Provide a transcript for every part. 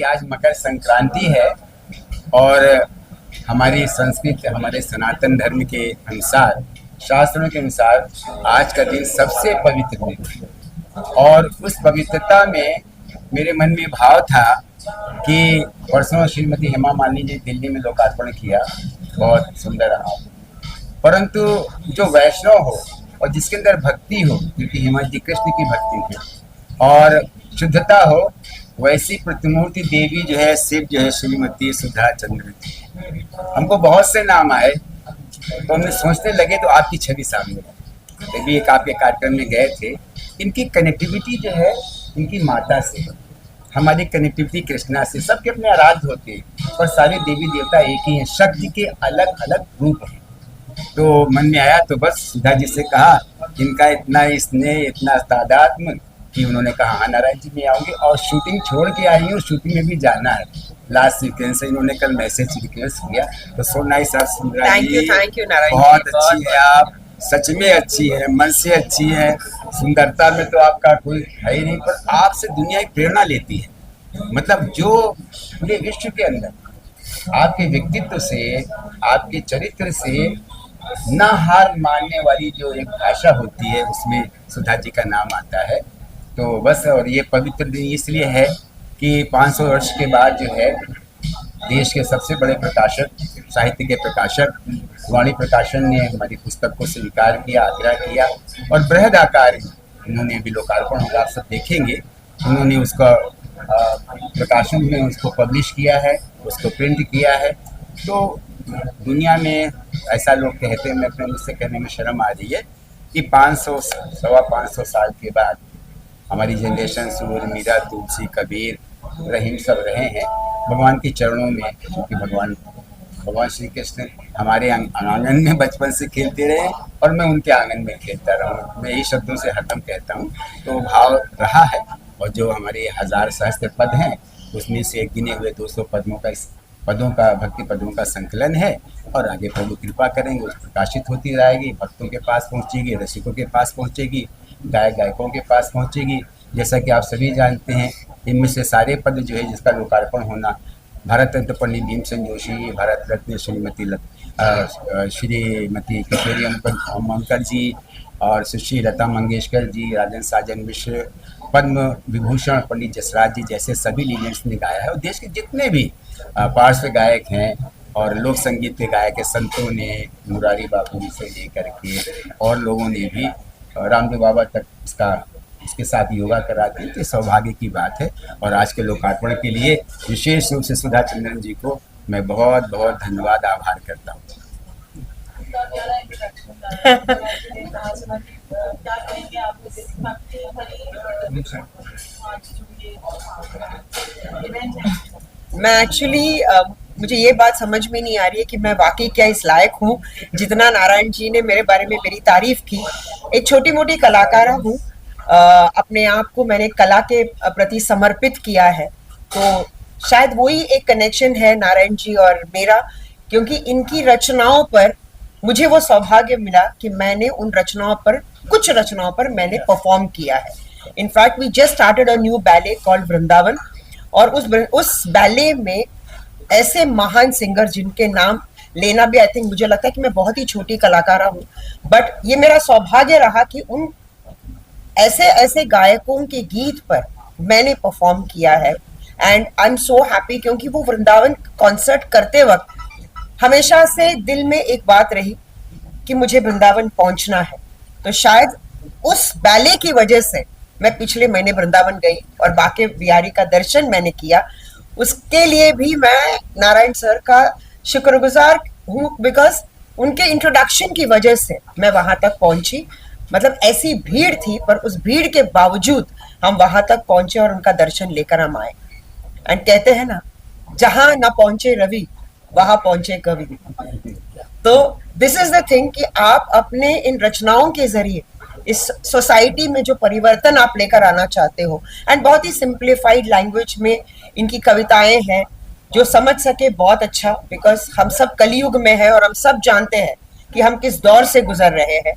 आज मकर संक्रांति है और हमारी संस्कृत, हमारे सनातन धर्म के अनुसार, शास्त्रों के अनुसार आज का दिन सबसे पवित्र दिन है। और उस पवित्रता में मेरे मन में भाव था कि परसों श्रीमती हेमा मालिनी जी दिल्ली में लोकार्पण किया, बहुत सुंदर रहा। परंतु जो वैष्णव हो और जिसके अंदर भक्ति हो, क्योंकि हेमा जी कृष्ण की भक्ति है, और शुद्धता हो, वैसी प्रतिमूर्ति देवी जो है, शिव जो है, श्रीमती सुधा चंद्र जी। हमको बहुत से नाम आए तो हमने सोचने लगे तो आपकी छवि सामने आई। तभी एक आपके कार्यक्रम में गए थे। इनकी कनेक्टिविटी जो है इनकी माता से, हमारी कनेक्टिविटी कृष्णा से, सबके अपने आराध्य होते हैं और सारे देवी देवता एक ही हैं, शक्ति के अलग अलग रूप हैं। तो मन में आया तो बस सुधा जी से कहा, इनका इतना स्नेह, इतना तादात्म्य कि उन्होंने कहा हाँ नारायण जी मैं आऊँगी, और शूटिंग छोड़ के आई हूँ, शूटिंग में भी जाना है। लास्ट सीक्वेंस से इन्होंने कल मैसेज रिक्वेस्ट किया, तो सो नाइस आप सुंदरा जी, थैंक यू नारायण, बहुत अच्छी है आप, सच में अच्छी है, मन से अच्छी है। सुंदरता में तो आपका कोई है ही नहीं, पर आपसे दुनिया की प्रेरणा लेती है। मतलब जो पूरे विश्व के अंदर आपके व्यक्तित्व से, आपके चरित्र से ना हार मानने वाली जो एक भाषा होती है, उसमें सुधा जी का नाम आता है। तो बस, और ये पवित्र दिन इसलिए है कि 500 वर्ष के बाद जो है देश के सबसे बड़े प्रकाशक, साहित्य के प्रकाशक वाणी प्रकाशन ने हमारी पुस्तक को स्वीकार किया, आग्रह किया, और बृहद आकार इन्होंने भी लोकार्पण होगा, आप सब देखेंगे। उन्होंने उसका प्रकाशन में उसको पब्लिश किया है, उसको प्रिंट किया है। तो दुनिया में ऐसा लोग कहते हैं, मैं अपने मुझसे कहने में शर्म आ रही है कि 500 सवा 500 साल के बाद हमारी जनरेशन सूर, मीरा, तुलसी, कबीर, रहीम सब रहे हैं भगवान के चरणों में, क्योंकि भगवान श्री कृष्ण हमारे आंगन में बचपन से खेलते रहे और मैं उनके आंगन में खेलता रहा। मैं यही शब्दों से हरदम कहता हूँ। तो भाव रहा है, और जो हमारे 1000 सहस्त्र पद हैं उसमें से गिने हुए 200 पदों का भक्ति पदों का संकलन है, और आगे प्रभु कृपा करेंगे उस प्रकाशित होती रहेगी, भक्तों के पास पहुँचेगी, रसिकों के पास पहुँचेगी, गायकों के पास पहुँचेगी। जैसा कि आप सभी जानते हैं, इनमें से सारे पद जो है जिसका लोकार्पण होना, भारत रत्न पंडित भीमसेन जोशी, भारत रत्न श्रीमती किशोरी अम्बेडकर जी, और सुश्री लता मंगेशकर जी, राजन साजन मिश्र, पद्म विभूषण पंडित जसराज जी जैसे सभी लीजेंड्स ने गाया है। और देश के जितने भी पार्श्व गायक हैं और लोक संगीत के गायक हैं, संतों ने, मुरारी बापू जी से लेकर के और लोगों ने भी, रामदेव बाबा तक इसके साथ योगा कराते हैं। तो सौभाग्य की बात है। और आज के लोकार्पण के लिए विशेष रूप से सुधा चंद्रन जी को मैं बहुत बहुत धन्यवाद, आभार करता हूँ। मैं एक्चुअली मुझे ये बात समझ में नहीं आ रही है कि मैं वाकई क्या इस लायक हूँ जितना नारायण जी ने मेरे बारे में मेरी तारीफ की। एक छोटी मोटी कलाकार हूँ, अपने आप को मैंने कला के प्रति समर्पित किया है। तो शायद वही एक कनेक्शन है नारायण जी और मेरा, क्योंकि इनकी रचनाओं पर मुझे वो सौभाग्य मिला कि मैंने उन रचनाओं पर, कुछ रचनाओं पर मैंने परफॉर्म किया है। In fact we just started a new ballet called Vrindavan, और उस बैले में ऐसे महान सिंगर जिनके नाम लेना भी, आई थिंक, मुझे लगता है कि मैं बहुत ही छोटी कलाकार हूँ, बट ये मेरा सौभाग्य रहा कि उन ऐसे ऐसे गायकों के गीत पर मैंने परफॉर्म किया है। And I am so happy, क्योंकि वो वृंदावन कॉन्सर्ट करते वक्त हमेशा से दिल में एक बात रही कि मुझे वृंदावन पहुंचना है। तो शायद उस बैले की वजह से मैं पिछले महीने वृंदावन गई और बाके बिहारी का दर्शन मैंने किया। उसके लिए भी मैं नारायण सर का शुक्रगुजार हूँ, बिकॉज उनके इंट्रोडक्शन की वजह से मैं वहां तक पहुंची। मतलब ऐसी भीड़ थी, पर उस भीड़ के बावजूद हम वहां तक पहुंचे और उनका दर्शन लेकर हम आए। एंड कहते हैं ना, जहां ना पहुंचे रवि वहां पहुंचे कवि। तो दिस इज द थिंग कि आप अपने इन रचनाओं के जरिए इस सोसाइटी में जो परिवर्तन आप लेकर आना चाहते हो, एंड बहुत ही सिंप्लीफाइड लैंग्वेज में इनकी कविताएं हैं, जो समझ सके बहुत अच्छा, बिकॉज हम सब कलयुग में हैं और हम सब जानते हैं कि हम किस दौर से गुजर रहे हैं।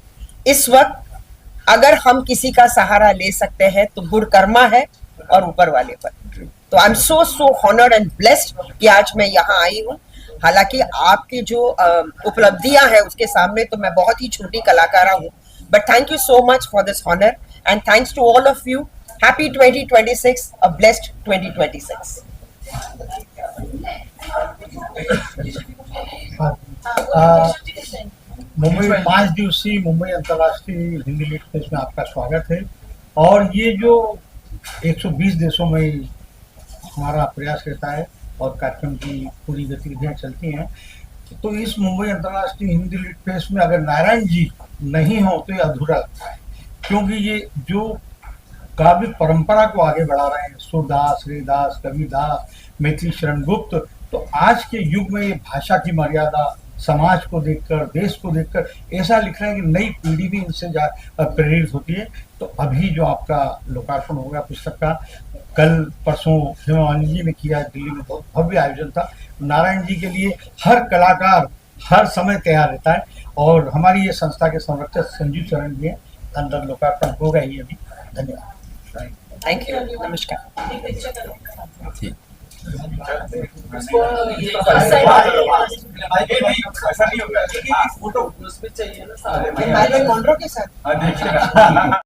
इस वक्त अगर हम किसी का सहारा ले सकते हैं तो गुरकर्मा है और ऊपर वाले पर। तो I am so honoured and blessed कि आज मैं यहाँ आई हूँ। हालांकि आपकी जो उपलब्धियां हैं उसके सामने तो मैं बहुत ही छोटी कलाकारा हूँ, but thank you so much for this honour and thanks to all of you. Happy 2026, a blessed 2026। Mumbai 5 दिवसीय मुंबई अंतर्राष्ट्रीय हिंदी लीग फेस्ट में आपका स्वागत है। और ये जो 120 देशों में हमारा प्रयास रहता है और कार्यक्रम की पूरी गतिविधियां चलती हैं, तो इस मुंबई अंतर्राष्ट्रीय हिंदी लीग फेस्ट में अगर नारायण जी नहीं हो तो ये अधूरा लगता है, क्योंकि ये जो काव्य परंपरा को आगे बढ़ा रहे हैं, सूरदास, रविदास, कबीरदास, मैथिली शरण गुप्त, तो आज के युग में ये भाषा की मर्यादा, समाज को देखकर, देश को देखकर ऐसा लिख रहे हैं कि नई पीढ़ी भी इनसे प्रेरित होती है। तो अभी जो आपका लोकार्पण होगा पुस्तक का, कल परसों हेमावानी जी ने किया, दिल्ली में बहुत भव्य आयोजन था। नारायण जी के लिए हर कलाकार हर समय तैयार रहता है, और हमारी ये संस्था के संरक्षक संजीव शरण जी हैं, अंदर लोकार्पण होगा ही अभी। धन्यवाद। थैंक यू, नमस्कार। ठीक। मार्लन मॉन्रो के साथ